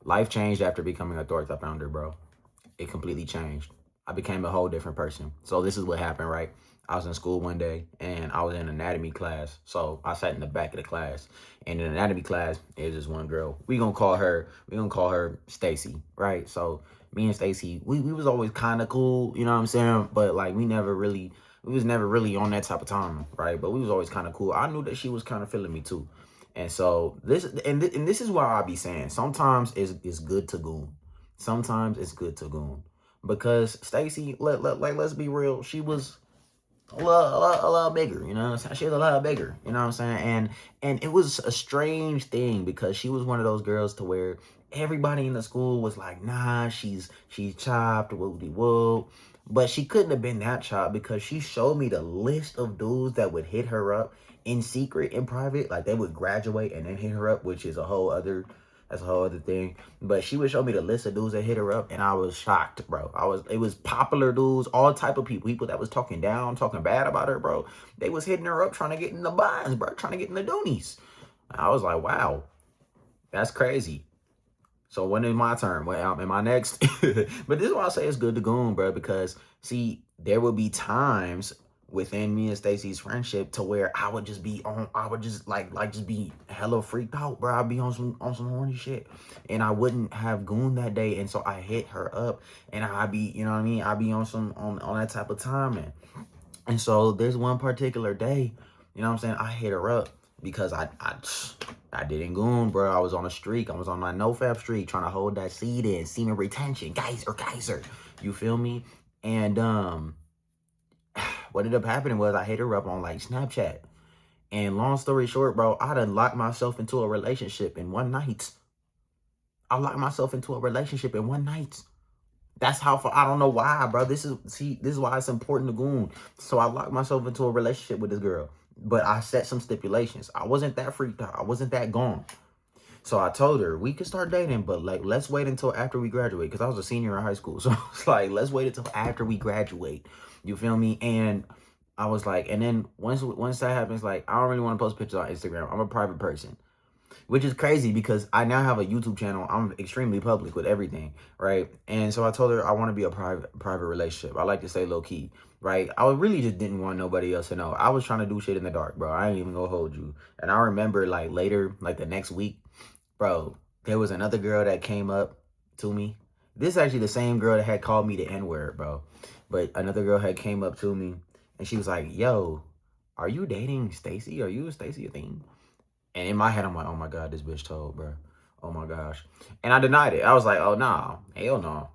Life changed after becoming a Thornton founder, bro. It completely changed. I became a whole different person. So this is what happened, right? I was in school one day and I was in anatomy class. So I sat in the back of the class. And in anatomy class, there's this one girl. We gonna call her Stacy, right? So me and Stacy, we was always kind of cool, you know what I'm saying? But like we was never really on that type of time, right? But we was always kind of cool. I knew that she was kind of feeling me too. And so this is why I be saying sometimes it's good to goon. Sometimes it's good to goon because Stacy, let's be real, she was a lot bigger, you know what I'm saying? She was a lot bigger, you know what I'm saying? And it was a strange thing because she was one of those girls to where everybody in the school was like, nah, she's chopped, whoopty whoop. But she couldn't have been that chopped because she showed me the list of dudes that would hit her up in secret, in private. Like they would graduate and then hit her up, which is that's a whole other thing. But she would show me the list of dudes that hit her up, and I was shocked, bro. It was popular dudes, all type of people that was talking down, talking bad about her, bro. They was hitting her up, trying to get in the bonds, bro, trying to get in the doonies. I was like, wow, that's crazy. So when is my turn? Well, am I next? But this is why I say it's good to goon, bro, because see, there will be times within me and Stacy's friendship to where I would just just be hella freaked out, bro. I'd be on some horny shit. And I wouldn't have goon that day. And so I hit her up and I'd be, you know what I mean? I'd be on on that type of timing. And so there's one particular day, you know what I'm saying? I hit her up because I didn't goon, bro. I was on a streak. I was on my nofap streak trying to hold that seed in, semen retention, geyser. You feel me? And what ended up happening was I hit her up on like Snapchat. And long story short, bro, I done locked myself into a relationship in one night. I locked myself into a relationship in one night. That's how far. I don't know why, bro. This is why it's important to goon. So I locked myself into a relationship with this girl, but I set some stipulations. I wasn't that freaked out. I wasn't that gone. So I told her we could start dating, but like let's wait until after we graduate because I was a senior in high school. So it's like let's wait until after we graduate. You feel me? And I was like, and then once that happens, like I don't really want to post pictures on Instagram. I'm a private person, which is crazy because I now have a YouTube channel. I'm extremely public with everything, right? And so I told her I want to be a private relationship. I like to stay low key, right? I really just didn't want nobody else to know. I was trying to do shit in the dark, bro. I ain't even gonna hold you. And I remember like later, like the next week, bro, there was another girl that came up to me. This is actually the same girl that had called me the N-word, bro. But another girl had came up to me and she was like, yo, are you dating Stacy? Are you and Stacy a thing? And in my head, I'm like, oh my God, this bitch told, bro. Oh my gosh. And I denied it. I was like, oh, nah, hell no.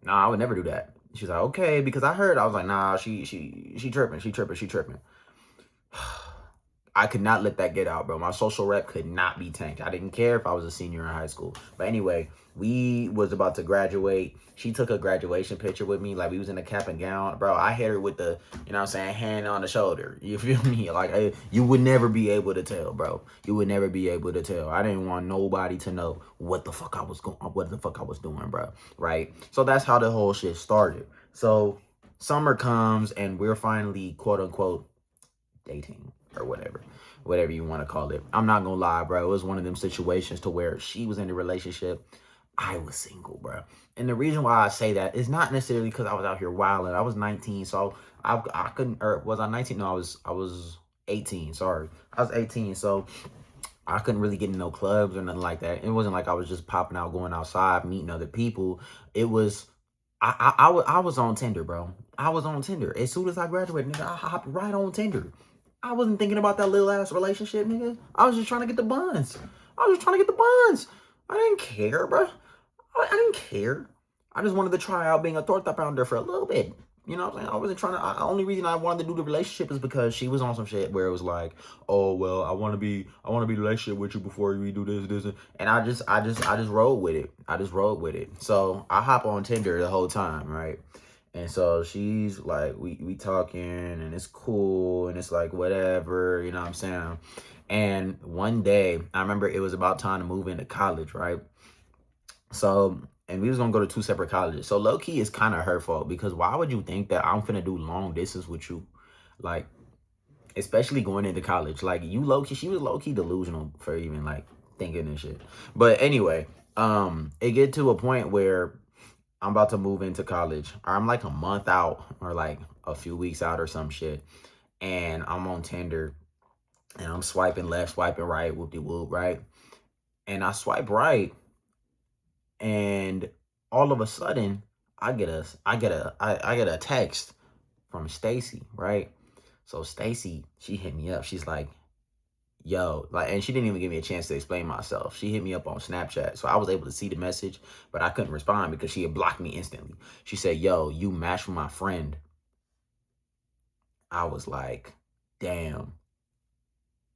Nah, I would never do that. She's like, okay, because I was like, nah, she tripping, she tripping. I could not let that get out, bro. My social rep could not be tanked. I didn't care if I was a senior in high school. But anyway, we was about to graduate. She took a graduation picture with me. Like, we was in a cap and gown. Bro, I hit her with the, you know what I'm saying, hand on the shoulder. You feel me? Like, you would never be able to tell, bro. You would never be able to tell. I didn't want nobody to know what the fuck I was doing, bro. Right? So that's how the whole shit started. So summer comes and we're finally, quote unquote, dating or whatever you want to call it. I'm not gonna lie, bro. It was one of them situations to where she was in a relationship, I was single, bro. And the reason why I say that is not necessarily because I was out here wilding. I was 19, so I couldn't. Or was I 19? No, I was 18. Sorry, I was 18, so I couldn't really get in no clubs or nothing like that. It wasn't like I was just popping out, going outside, meeting other people. It was I was on Tinder, bro. I was on Tinder. As soon as I graduated, nigga, I hopped right on Tinder. I wasn't thinking about that little ass relationship, nigga. I was just trying to get the buns. I was just trying to get the buns. I didn't care, bro. I didn't care. I just wanted to try out being a Thornton founder for a little bit. You know what I'm saying? I wasn't trying to. The only reason I wanted to do the relationship is because she was on some shit where it was like, oh well, I want to be in a relationship with you before we do this, and I just rolled with it. I just rolled with it. So I hop on Tinder the whole time, right? And so she's like, we talking and it's cool and it's like whatever, you know what I'm saying? And one day, I remember it was about time to move into college, right? So, and we was gonna go to two separate colleges. So low key is kind of her fault because why would you think that I'm finna do long distance with you? Like, especially going into college. Like you low key, she was low key delusional for even like thinking and shit. But anyway, It get to a point where I'm about to move into college, or I'm like a month out, or like a few weeks out, or some shit, and I'm on Tinder, and I'm swiping left, swiping right, whoop de whoop, right? And I swipe right, and all of a sudden, I get a text from Stacy, right? So Stacy, she hit me up. She's like, yo, like, and she didn't even give me a chance to explain myself. She hit me up on Snapchat. So I was able to see the message, but I couldn't respond because she had blocked me instantly. She said, yo, you matched with my friend. I was like, damn.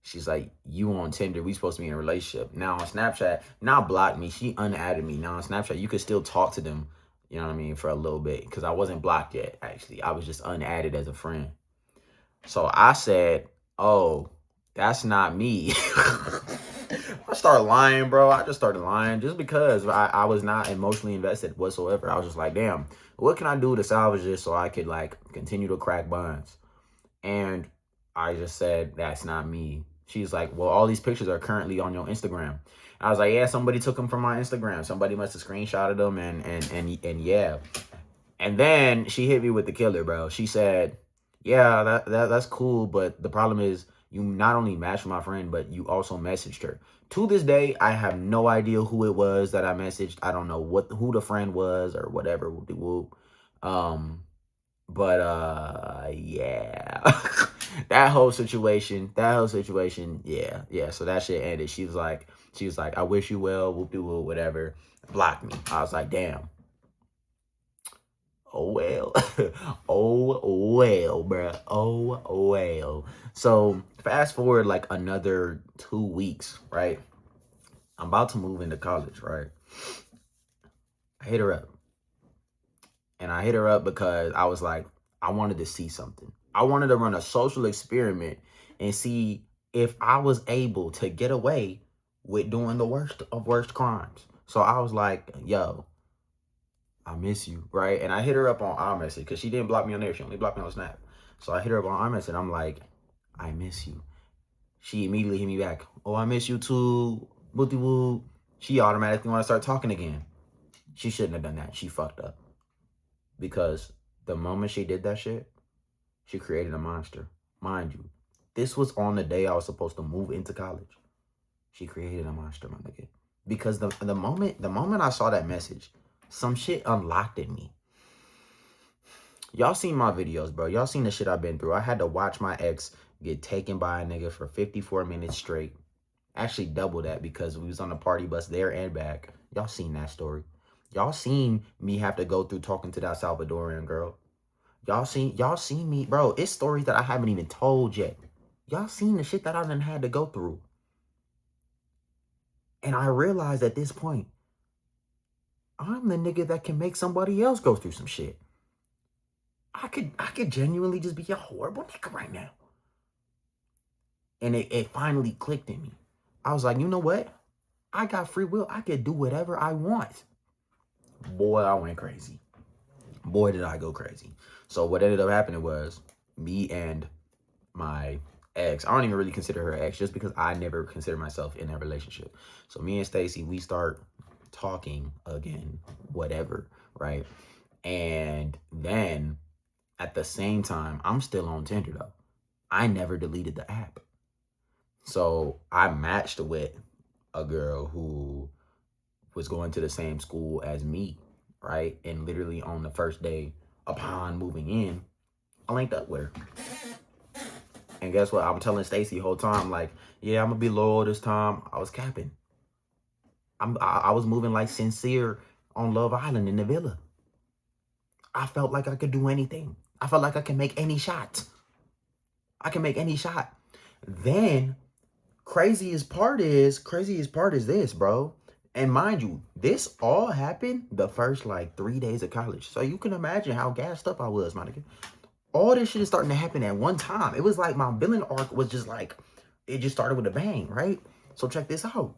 She's like, you on Tinder, we supposed to be in a relationship. Now on Snapchat, now blocked me. She unadded me. Now on Snapchat, you could still talk to them, you know what I mean, for a little bit. Because I wasn't blocked yet, actually. I was just unadded as a friend. So I said, oh, that's not me. I started lying, bro. I just started lying just because I was not emotionally invested whatsoever. I was just like, damn, what can I do to salvage this so I could like continue to crack bonds? And I just said, that's not me. She's like, well, all these pictures are currently on your Instagram. I was like, yeah, somebody took them from my Instagram. Somebody must have screenshotted them and yeah. And then she hit me with the killer, bro. She said, yeah, that's cool, but the problem is you not only matched with my friend, but you also messaged her. To this day, I have no idea who it was that I messaged. I don't know who the friend was or whatever. Um, but yeah. that whole situation, yeah. So that shit ended. She was like, I wish you well, whoop de whoop, whatever. Blocked me. I was like, damn. Oh well. Oh well, bruh. Oh well. So fast forward like another 2 weeks, right? I'm about to move into college, right? I hit her up. And I hit her up because I was like, I wanted to see something. I wanted to run a social experiment and see if I was able to get away with doing the worst of worst crimes. So I was like, yo, I miss you, right? And I hit her up on iMessage because she didn't block me on there. She only blocked me on Snap. So I hit her up on iMessage. I'm like, I miss you. She immediately hit me back. Oh, I miss you too. Booty woo. She automatically want to start talking again. She shouldn't have done that. She fucked up. Because the moment she did that shit, she created a monster. Mind you, this was on the day I was supposed to move into college. She created a monster, my nigga. Because the moment I saw that message, some shit unlocked in me. Y'all seen my videos, bro. Y'all seen the shit I've been through. I had to watch my ex get taken by a nigga for 54 minutes straight. Actually double that because we was on the party bus there and back. Y'all seen that story. Y'all seen me have to go through talking to that Salvadorian girl. Y'all seen me, bro. It's stories that I haven't even told yet. Y'all seen the shit that I done had to go through. And I realized at this point, I'm the nigga that can make somebody else go through some shit. I could genuinely just be a horrible nigga right now. And it finally clicked in me. I was like, you know what? I got free will. I could do whatever I want. Boy, I went crazy. Boy, did I go crazy. So what ended up happening was me and my ex. I don't even really consider her ex just because I never consider myself in that relationship. So me and Stacy, we start talking again, whatever, right? And then at the same time, I'm still on Tinder though. I never deleted the app. So I matched with a girl who was going to the same school as me, right? And literally on the first day upon moving in, I linked up with her. And guess what? I'm telling Stacy the whole time, like, yeah, I'm gonna be loyal this time. I was capping. I was moving like Sincere on Love Island in the villa. I felt like I could do anything. I felt like I can make any shot. I can make any shot. Then craziest part is this, bro. And mind you, this all happened the first like 3 days of college. So you can imagine how gassed up I was, my nigga. All this shit is starting to happen at one time. It was like my billing arc was just like, it just started with a bang, right? So check this out.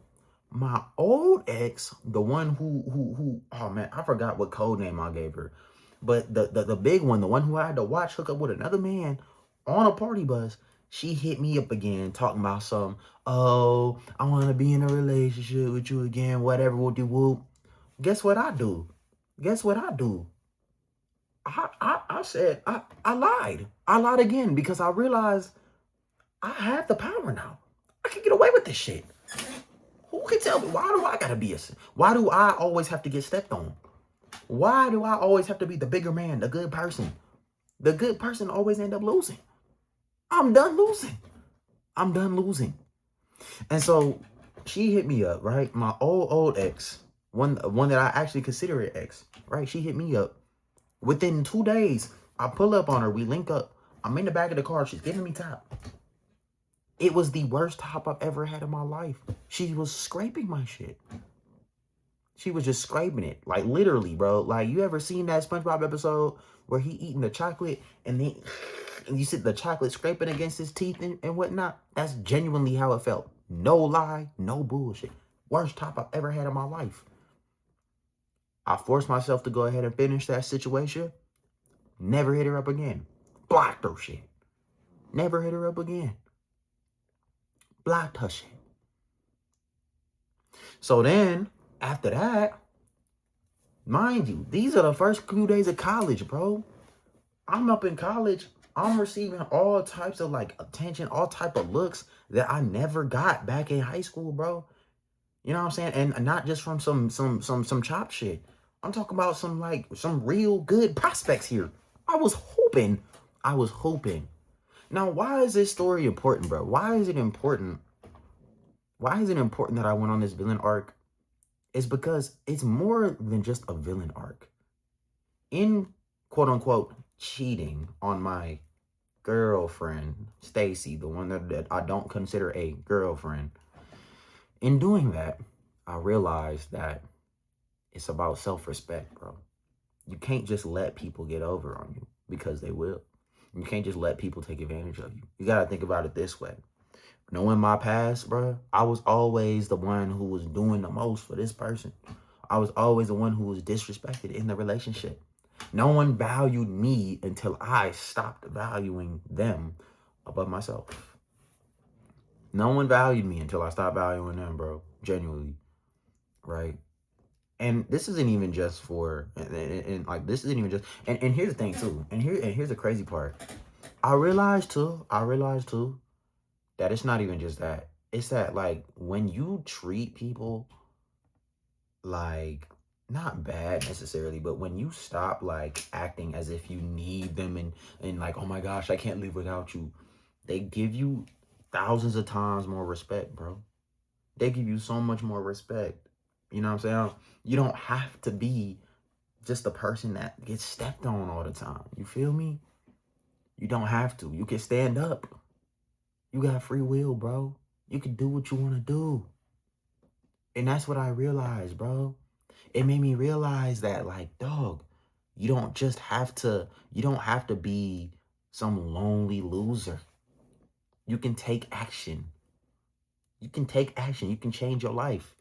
My old ex, the one who oh man, I forgot what code name I gave her. But the big one, the one who I had to watch hook up with another man on a party bus, She hit me up again talking about some, oh, I want to be in a relationship with you again, whatever, whoop whoop. Guess what I do? Guess what I do? I said, I lied. I lied again because I realized I have the power now. I can get away with this shit. Who can tell me? Why do I gotta be why do I always have to get stepped on? Why do I always have to be the bigger man, the good person? The good person always end up losing. I'm done losing. I'm done losing. And so she hit me up, right? My old ex, one that I actually consider an ex, right? She hit me up. Within 2 days, I pull up on her. We link up. I'm in the back of the car. She's giving me top. It was the worst top I've ever had in my life. She was scraping my shit. She was just scraping it. Like, literally, bro. Like, you ever seen that SpongeBob episode where he eating the chocolate and then and you see the chocolate scraping against his teeth and whatnot? That's genuinely how it felt. No lie, no bullshit. Worst top I've ever had in my life. I forced myself to go ahead and finish that situation. Never hit her up again. Blocked her shit. Never hit her up again. Blocked her shit. So then, after that, mind you, these are the first few days of college, bro. I'm up in college. I'm receiving all types of like attention, all type of looks that I never got back in high school, bro. You know what I'm saying? And not just from some chop shit. I'm talking about some real good prospects here. I was hoping. Now, why is this story important, bro? Why is it important? Why is it important that I went on this villain arc? It's because it's more than just a villain arc. In quote unquote cheating on my girlfriend, Stacy, the one that I don't consider a girlfriend. In doing that, I realized that it's about self-respect, bro. You can't just let people get over on you because they will. You can't just let people take advantage of you. You got to think about it this way. Knowing my past, bro, I was always the one who was doing the most for this person. I was always the one who was disrespected in the relationship. No one valued me until I stopped valuing them above myself. No one valued me until I stopped valuing them, bro. Genuinely. Right? And this isn't even just for, and like, this isn't even just, and here's the thing too. And here's the crazy part. I realized too, that it's not even just that. It's that, like, when you treat people like, not bad necessarily, but when you stop like acting as if you need them and like, oh my gosh, I can't live without you, they give you thousands of times more respect, bro. They give you so much more respect. You know what I'm saying? You don't have to be just the person that gets stepped on all the time. You feel me? You don't have to. You can stand up. You got free will, bro. You can do what you want to do. And that's what I realized, bro. It made me realize that, like, dog, you don't have to be some lonely loser. You can take action. You can take action. You can change your life.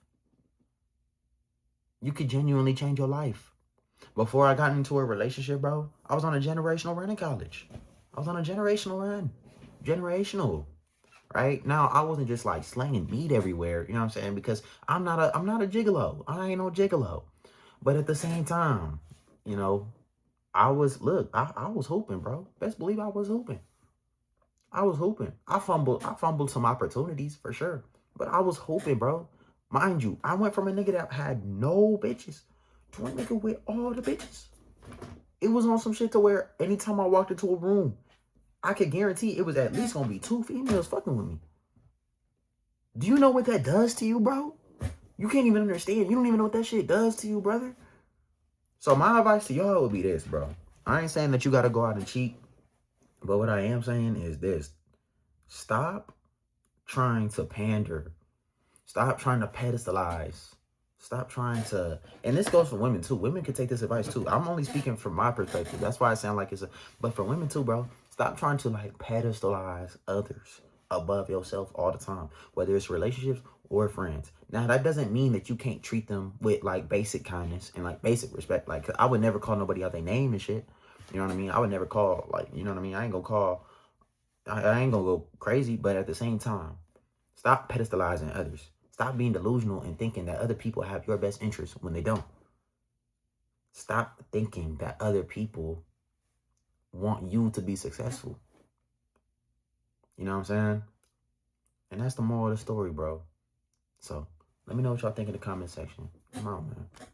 You could genuinely change your life. Before I got into a relationship, bro, I was on a generational run in college. I was on a generational run. Generational. Right? Now, I wasn't just like slanging meat everywhere, you know what I'm saying? Because I'm not a gigolo. I ain't no gigolo. But at the same time, you know, I was hooping, bro. Best believe I was hooping. I fumbled some opportunities for sure. But I was hooping, bro. Mind you, I went from a nigga that had no bitches to a nigga with all the bitches. It was on some shit to where anytime I walked into a room, I could guarantee it was at least gonna be 2 females fucking with me. Do you know what that does to you, bro? You can't even understand. You don't even know what that shit does to you, brother. So my advice to y'all would be this, bro. I ain't saying that you gotta go out and cheat, but what I am saying is this. Stop trying to pander. Stop trying to pedestalize. Stop trying to, and this goes for women too. Women can take this advice too. I'm only speaking from my perspective. That's why I sound like but for women too, bro. Stop trying to like pedestalize others above yourself all the time, whether it's relationships or friends. Now, that doesn't mean that you can't treat them with like basic kindness and like basic respect. Like, I would never call nobody out their name and shit. You know what I mean? I would never call, like, you know what I mean? I ain't gonna call I ain't gonna go crazy, but at the same time, stop pedestalizing others. Stop being delusional and thinking that other people have your best interests when they don't. Stop thinking that other people want you to be successful. You know what I'm saying? And that's the moral of the story, bro. So let me know what y'all think in the comment section. Come on, man.